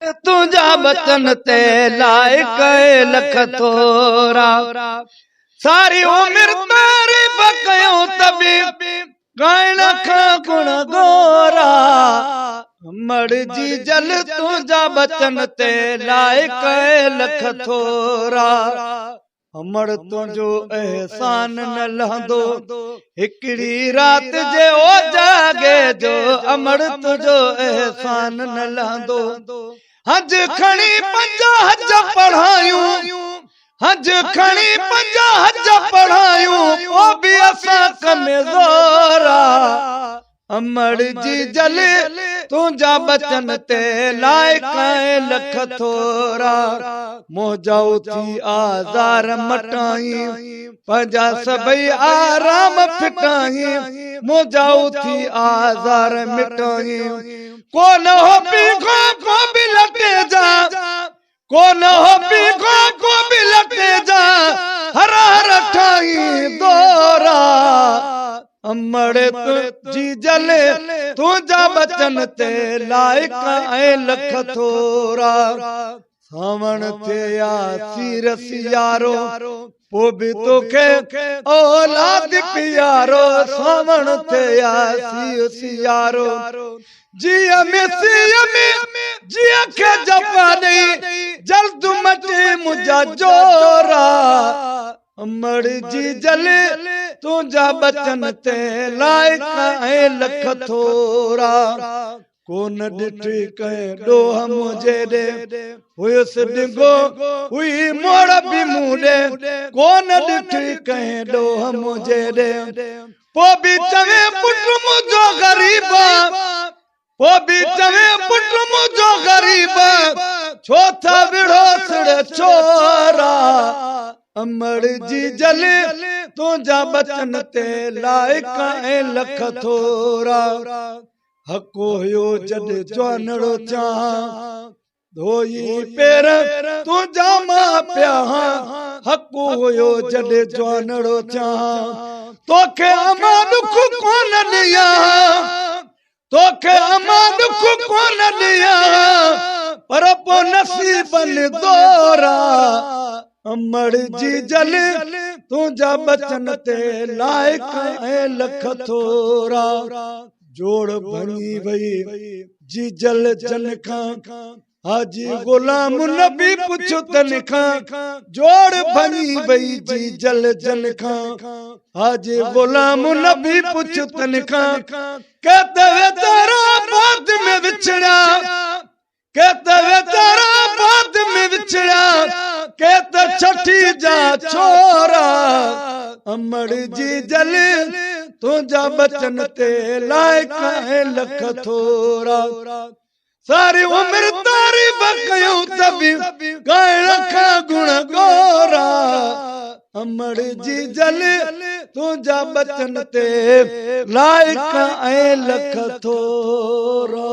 तुझा बचन ते लायक लख थोरा। सारी उम्र तारीफ कयूं तबी गाइण खा गुण गोरा। अमड़ जी जल तुझा बचन ते लायक लख थोरा। अमड़ तुझो एहसान न लहंदो हिकड़ी रात जे ओ जागे जो। अमड़ तुझो एहसान न लहंदो। हज खणी पंज हज पढ़ायूं, हज खणी पंज हज पढ़ायूं, ओ भी असां कमज़ोरा। अमड़ जी जल तुझा बचन ते लायक लख थोरा। मोजाऊ थी आज़ार मटाई पंजा सभई आराम फिटाई। मोजाऊ थी आज़ार मिटाई को न हो पीखो को भी लटे जा, को न हो पीखो को भी लटे जा। हर हर ठाई दोरा। अमड़ जी जल तुझा बचन ते लायक लख थोरा। सावण थे या सीरस यारो पो भी तोखे औलाद प्यारो। सावण थे या सीरस यारो जिया में सिया में जिया के जपा नहीं जल्द मटे मुझा जोरा। अमड़ जी जल तुझा बचन ते लायक लख थोरा। कोन ॾिठी कंहिं ॾोह मुझे ॾे हुयुसि डिघो हुई मोड़ बि मूं ॾे। कोन ॾिठी कंहिं ॾोह मुझे ॾे पो बि चवे पुट मुंहिंजो ग़रीब, पो बि चवे पुट मुंहिंजो ग़रीब छो था विढ़ो सिड़ छोरा। अमड़ जी जल तुझा बचन ते लायक लख थोरा। हको हुयो जॾ चवणो चाहां धोई पेर तुझा मां पिया। हको हुयो जॾ चवणो चाहां तोखे अमा दुख कोन ॾिया, तोखे अमा दुख कोन ॾिया पर पो नसीबन दोरा। अमड़ जी जल तुझा बचन ते लायक लख थोरा। जोड़ भणी वई जी जल जन खां हाजी गुलाम नबी पुछ तन खां। जोड़ भणी वई जी जल जन खां हाजी गुलाम नबी पुछ तन खां। कहते वे तेरा बाद में विछड़ा, कहते वे तेरा बाद में विछड़ा, कहते छठी जा छोरा। अमड़ जी जल तुझा बचन ते लायक लख थोरा। सारी उम्र तारीफ कयूं तबी गाइण खा गुण गोरा। अमड़ जी जल तुझा बचन ते लायक लख थोरा।